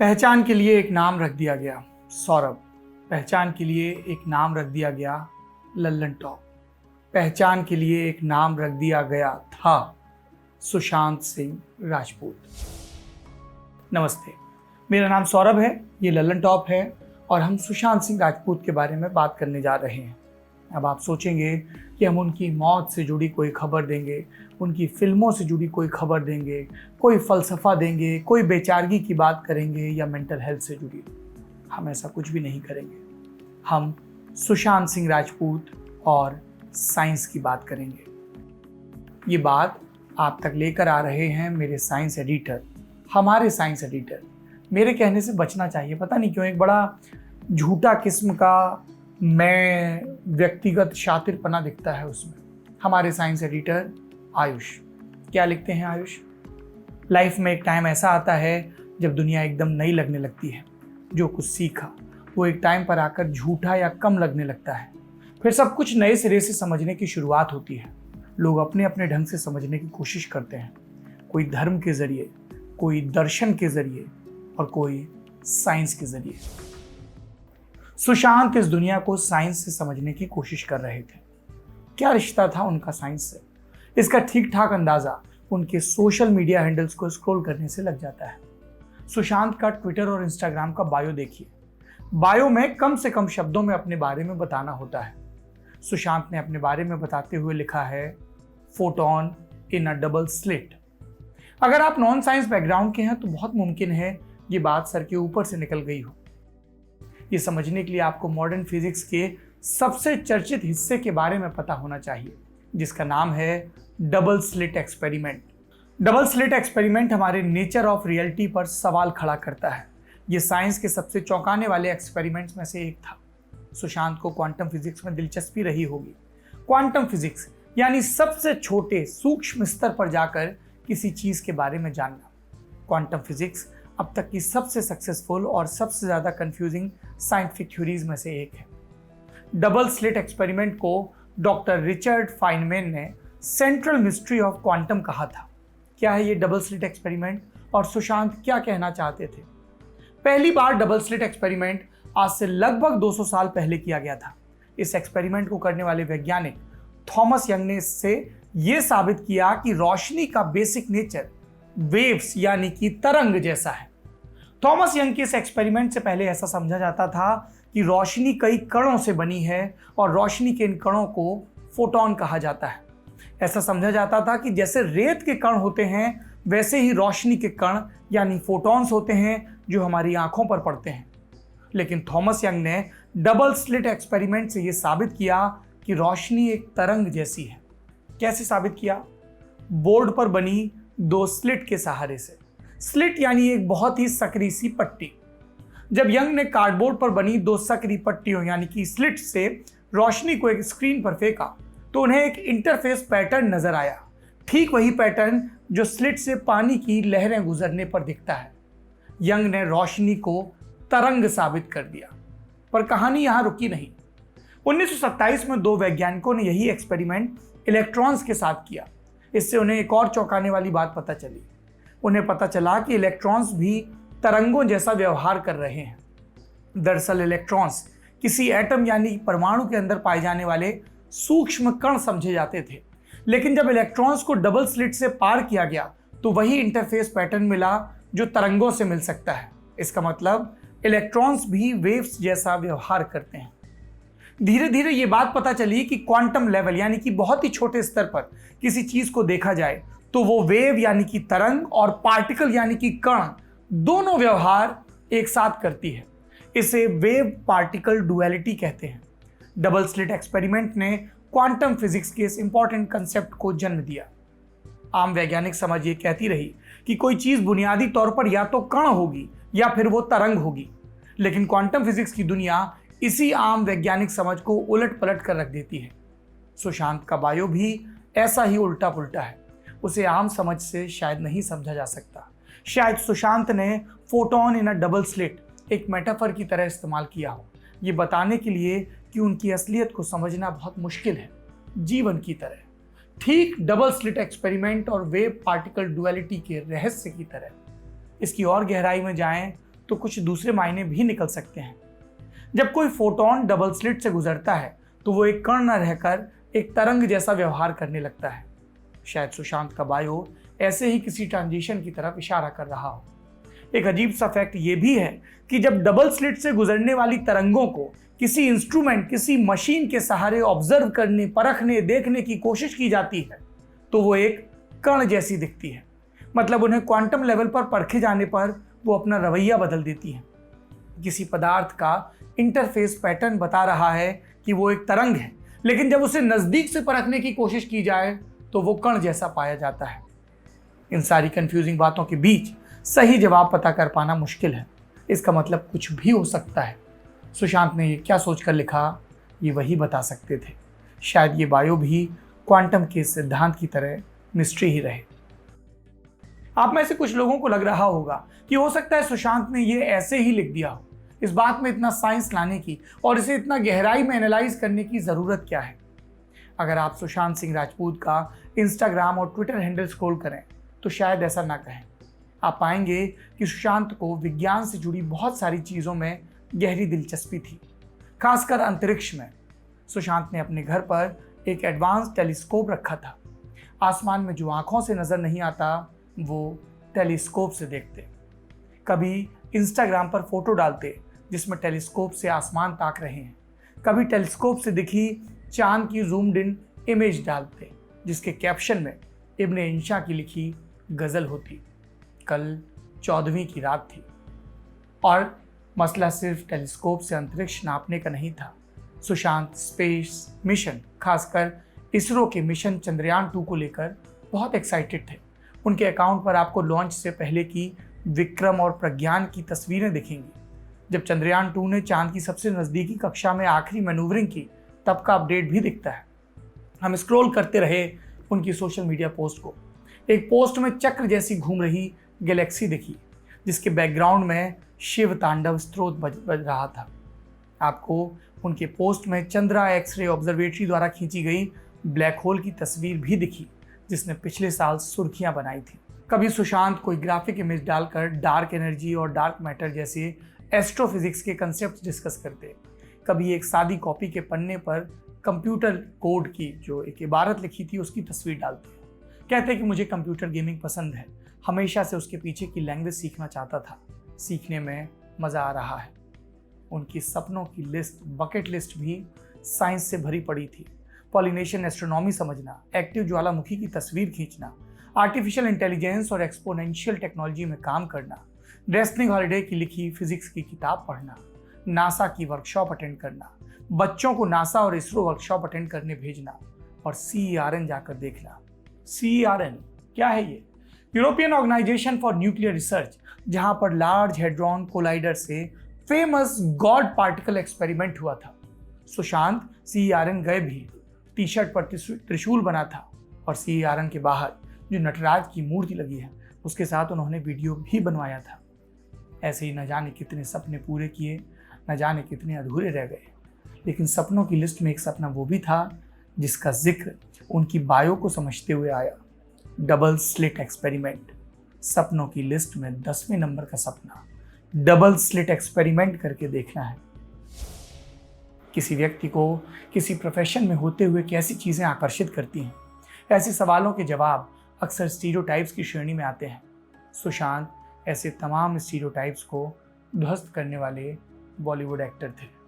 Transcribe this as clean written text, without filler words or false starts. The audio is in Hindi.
पहचान के लिए एक नाम रख दिया गया सौरभ। पहचान के लिए एक नाम रख दिया गया लल्लन टॉप। पहचान के लिए एक नाम रख दिया गया था सुशांत सिंह राजपूत। नमस्ते, मेरा नाम सौरभ है, ये लल्लन टॉप है और हम सुशांत सिंह राजपूत के बारे में बात करने जा रहे हैं। अब आप सोचेंगे कि हम उनकी मौत से जुड़ी कोई खबर देंगे, उनकी फिल्मों से जुड़ी कोई खबर देंगे, कोई फ़लसफ़ा देंगे, कोई बेचारगी की बात करेंगे या मेंटल हेल्थ से जुड़ी। हम ऐसा कुछ भी नहीं करेंगे। हम सुशांत सिंह राजपूत और साइंस की बात करेंगे। ये बात आप तक लेकर आ रहे हैं मेरे साइंस एडिटर, हमारे साइंस एडिटर। मेरे कहने से बचना चाहिए, पता नहीं क्यों एक बड़ा झूठा किस्म का मैं व्यक्तिगत शातिरपना दिखता है उसमें। हमारे साइंस एडिटर आयुष क्या लिखते हैं? आयुष, लाइफ में एक टाइम ऐसा आता है जब दुनिया एकदम नई लगने लगती है। जो कुछ सीखा वो एक टाइम पर आकर झूठा या कम लगने लगता है। फिर सब कुछ नए सिरे से समझने की शुरुआत होती है। लोग अपने अपने ढंग से समझने की कोशिश करते हैं, कोई धर्म के जरिए, कोई दर्शन के जरिए और कोई साइंस के जरिए। सुशांत इस दुनिया को साइंस से समझने की कोशिश कर रहे थे। क्या रिश्ता था उनका साइंस से, इसका ठीक ठाक अंदाजा उनके सोशल मीडिया हैंडल्स को स्क्रॉल करने से लग जाता है। सुशांत का ट्विटर और इंस्टाग्राम का बायो देखिए। बायो में कम से कम शब्दों में अपने बारे में बताना होता है। सुशांत ने अपने बारे में बताते हुए लिखा है, photon in a double slit. अगर आप नॉन साइंस बैकग्राउंड के हैं तो बहुत मुमकिन है ये बात सर के ऊपर से निकल गई हो। ये समझने के लिए आपको मॉडर्न फिजिक्स के सबसे चर्चित हिस्से के बारे में पता होना चाहिए, जिसका नाम है double slit experiment. Double slit experiment हमारे नेचर ऑफ रियलिटी पर सवाल खड़ा करता है। ये साइंस के सबसे चौंकाने वाले एक्सपेरिमेंट्स में से एक था। सुशांत को क्वांटम फिजिक्स में दिलचस्पी रही होगी। क्वांटम फिजिक्स यानी सबसे छोटे सूक्ष्म स्तर पर जाकर किसी चीज के बारे में जानना। क्वांटम फिजिक्स अब तक की सबसे सक्सेसफुल और सबसे ज्यादा कंफ्यूजिंग साइंटिफिक थ्योरीज में से एक है। डबल स्लिट एक्सपेरिमेंट को डॉक्टर रिचर्ड फाइनमैन ने सेंट्रल मिस्ट्री ऑफ क्वांटम कहा था। क्या है ये डबल स्लिट एक्सपेरिमेंट और सुशांत क्या कहना चाहते थे? पहली बार डबल स्लिट एक्सपेरिमेंट आज से लगभग 200 साल पहले किया गया था। इस एक्सपेरिमेंट को करने वाले वैज्ञानिक थॉमस यंग ने इससे यह साबित किया कि रोशनी का बेसिक नेचर वेव्स यानी कि तरंग जैसा है। थॉमस यंग के इस एक्सपेरिमेंट से पहले ऐसा समझा जाता था कि रोशनी कई कणों से बनी है और रोशनी के इन कणों को फोटोन कहा जाता है। ऐसा समझा जाता था कि जैसे रेत के कण होते हैं वैसे ही रोशनी के कण यानी फोटॉन्स होते हैं जो हमारी आंखों पर पड़ते हैं। लेकिन थॉमस यंग ने डबल स्लिट एक्सपेरिमेंट से यह साबित किया कि रोशनी एक तरंग जैसी है। कैसे साबित किया? बोर्ड पर बनी दो स्लिट के सहारे से। स्लिट यानी एक बहुत ही सकरी सी पट्टी। जब यंग ने कार्डबोर्ड पर बनी दो सकरी पट्टियों यानी कि स्लिट से रोशनी को एक स्क्रीन पर फेंका तो उन्हें एक इंटरफेस पैटर्न नजर आया। ठीक वही पैटर्न जो स्लिट से पानी की लहरें गुजरने पर दिखता है। यंग ने रोशनी को तरंग साबित कर दिया। पर कहानी यहां रुकी नहीं। 1927 में दो वैज्ञानिकों ने यही एक्सपेरिमेंट इलेक्ट्रॉन्स के साथ किया। इससे उन्हें एक और चौंकाने वाली बात पता चली। उन्हें पता चला कि इलेक्ट्रॉन्स भी तरंगों जैसा व्यवहार कर रहे हैं। दरअसल इलेक्ट्रॉन्स किसी एटम यानी परमाणु के अंदर पाए जाने वाले सूक्ष्म कण समझे जाते थे। लेकिन जब इलेक्ट्रॉन्स को डबल स्लिट से पार किया गया तो वही इंटरफेस पैटर्न मिला जो तरंगों से मिल सकता है। इसका मतलब इलेक्ट्रॉन्स भी वेव्स जैसा व्यवहार करते हैं। धीरे धीरे ये बात पता चली कि क्वांटम लेवल यानी कि बहुत ही छोटे स्तर पर किसी चीज को देखा जाए तो वो वेव यानी कि तरंग और पार्टिकल यानी कि कण दोनों व्यवहार एक साथ करती है। इसे वेव पार्टिकल डुअलिटी कहते हैं। डबल स्लिट एक्सपेरिमेंट ने क्वांटम फिजिक्स के इस इंपॉर्टेंट कंसेप्ट को जन्म दिया। आम वैज्ञानिक समझ ये कहती रही कि कोई चीज बुनियादी तौर पर या तो कण होगी या फिर वो तरंग होगी। लेकिन क्वांटम फिजिक्स की दुनिया इसी आम वैज्ञानिक समझ को उलट पलट कर रख देती है। सुशांत का बायो भी ऐसा ही उल्टा पुल्टा है। उसे आम समझ से शायद नहीं समझा जा सकता। शायद सुशांत ने photon in a double slit एक मेटाफर की तरह इस्तेमाल किया हो, ये बताने के लिए कि उनकी असलियत को समझना बहुत मुश्किल है, जीवन की तरह। ठीक डबल स्लिट एक्सपेरिमेंट और वेव पार्टिकल डुअलिटी के रहस्य की तरह। इसकी और गहराई में जाएं तो कुछ दूसरे मायने भी निकल सकते हैं। जब कोई फोटोन डबल स्लिट से गुजरता है तो वो एक कण न रहकर एक तरंग जैसा व्यवहार करने लगता है। शायद सुशांत का बायो ऐसे ही किसी ट्रांजिशन की तरफ इशारा कर रहा हो। एक अजीब सा फैक्ट ये भी है कि जब डबल स्लिट से गुजरने वाली तरंगों को किसी इंस्ट्रूमेंट, किसी मशीन के सहारे ऑब्जर्व करने, परखने, देखने की कोशिश की जाती है तो वो एक कण जैसी दिखती है। मतलब उन्हें क्वांटम लेवल पर परखे जाने पर वो अपना रवैया बदल देती है। किसी पदार्थ का इंटरफेस पैटर्न बता रहा है कि वो एक तरंग है, लेकिन जब उसे नजदीक से परखने की कोशिश की जाए तो वो कण जैसा पाया जाता है। इन सारी कंफ्यूजिंग बातों के बीच सही जवाब पता कर पाना मुश्किल है। इसका मतलब कुछ भी हो सकता है। सुशांत ने ये क्या सोचकर लिखा, ये वही बता सकते थे। शायद ये बायो भी क्वांटम के सिद्धांत की तरह मिस्ट्री ही रहे। आप में से कुछ लोगों को लग रहा होगा कि हो सकता है सुशांत ने ये ऐसे ही लिख दिया हो। इस बात में इतना साइंस लाने की और इसे इतना गहराई में एनालाइज करने की ज़रूरत क्या है? अगर आप सुशांत सिंह राजपूत का इंस्टाग्राम और ट्विटर हैंडल स्क्रॉल करें तो शायद ऐसा ना कहें। आप पाएंगे कि सुशांत को विज्ञान से जुड़ी बहुत सारी चीज़ों में गहरी दिलचस्पी थी, खासकर अंतरिक्ष में। सुशांत ने अपने घर पर एक एडवांस टेलीस्कोप रखा था। आसमान में जो आंखों से नज़र नहीं आता वो टेलीस्कोप से देखते। कभी इंस्टाग्राम पर फोटो डालते जिसमें टेलीस्कोप से आसमान ताक रहे हैं। कभी टेलीस्कोप से दिखी चांद की जूम्ड इन इमेज डालते जिसके कैप्शन में इब्ने इंशा की लिखी गज़ल होती। कल 14वीं की रात थी और मसला सिर्फ टेलीस्कोप से अंतरिक्ष नापने का नहीं था। सुशांत स्पेस मिशन, खासकर इसरो के मिशन चंद्रयान 2 को लेकर बहुत एक्साइटेड थे। उनके अकाउंट पर आपको लॉन्च से पहले की विक्रम और प्रज्ञान की तस्वीरें दिखेंगी। जब चंद्रयान 2 ने चांद की सबसे नज़दीकी कक्षा में आखिरी मैनूवरिंग की तब का अपडेट भी दिखता है। हम स्क्रॉल करते रहे उनकी सोशल मीडिया पोस्ट को। एक पोस्ट में चक्र जैसी घूम रही गैलेक्सी दिखी जिसके बैकग्राउंड में शिव तांडव स्त्रोत बज रहा था। आपको उनके पोस्ट में चंद्रा एक्सरे ऑब्जर्वेटरी द्वारा खींची गई ब्लैक होल की तस्वीर भी दिखी जिसने पिछले साल सुर्खियां बनाई थी। कभी सुशांत कोई ग्राफिक इमेज डालकर डार्क एनर्जी और डार्क मैटर जैसे एस्ट्रोफिजिक्स के कंसेप्ट डिस्कस करते। कभी एक सादी कॉपी के पन्ने पर कंप्यूटर कोड की जो एक इबारत लिखी थी उसकी तस्वीर डालते। कहते कि मुझे कंप्यूटर गेमिंग पसंद है, हमेशा से उसके पीछे की लैंग्वेज सीखना चाहता था, सीखने में मज़ा आ रहा है। उनकी सपनों की लिस्ट, बकेट लिस्ट भी साइंस से भरी पड़ी थी। पॉलिनेशियन एस्ट्रोनॉमी समझना, एक्टिव ज्वालामुखी की तस्वीर खींचना, आर्टिफिशियल इंटेलिजेंस और एक्सपोनेंशियल टेक्नोलॉजी में काम करना, डेस्टिनी हॉलिडे की लिखी फिजिक्स की किताब पढ़ना, नासा की वर्कशॉप अटेंड करना, बच्चों को नासा और इसरो वर्कशॉप अटेंड करने भेजना और CERN जाकर देखना। CERN क्या है ये? European organisation for nuclear research, जहां पर लार्ज हेड्रॉन कोलाइडर से फेमस गॉड पार्टिकल एक्सपेरिमेंट हुआ था। सुशांत CERN गए भी, टी शर्ट पर त्रिशूल बना था और CERN के बाहर जो नटराज की मूर्ति लगी है उसके साथ उन्होंने वीडियो भी बनवाया था। ऐसे ही न जाने कितने सपने पूरे किए, न जाने कितने अधूरे रह गए। लेकिन सपनों की लिस्ट में एक सपना वो भी था जिसका जिक्र उनकी बायो को समझते हुए आया, डबल स्लिट एक्सपेरिमेंट। सपनों की लिस्ट में 10वें नंबर का सपना, डबल स्लिट एक्सपेरिमेंट करके देखना है। किसी व्यक्ति को किसी प्रोफेशन में होते हुए कैसी चीज़ें आकर्षित करती हैं, ऐसे सवालों के जवाब अक्सर स्टीरियोटाइप्स की श्रेणी में आते हैं। सुशांत ऐसे तमाम स्टीरियोटाइप्स को ध्वस्त करने वाले बॉलीवुड एक्टर थे।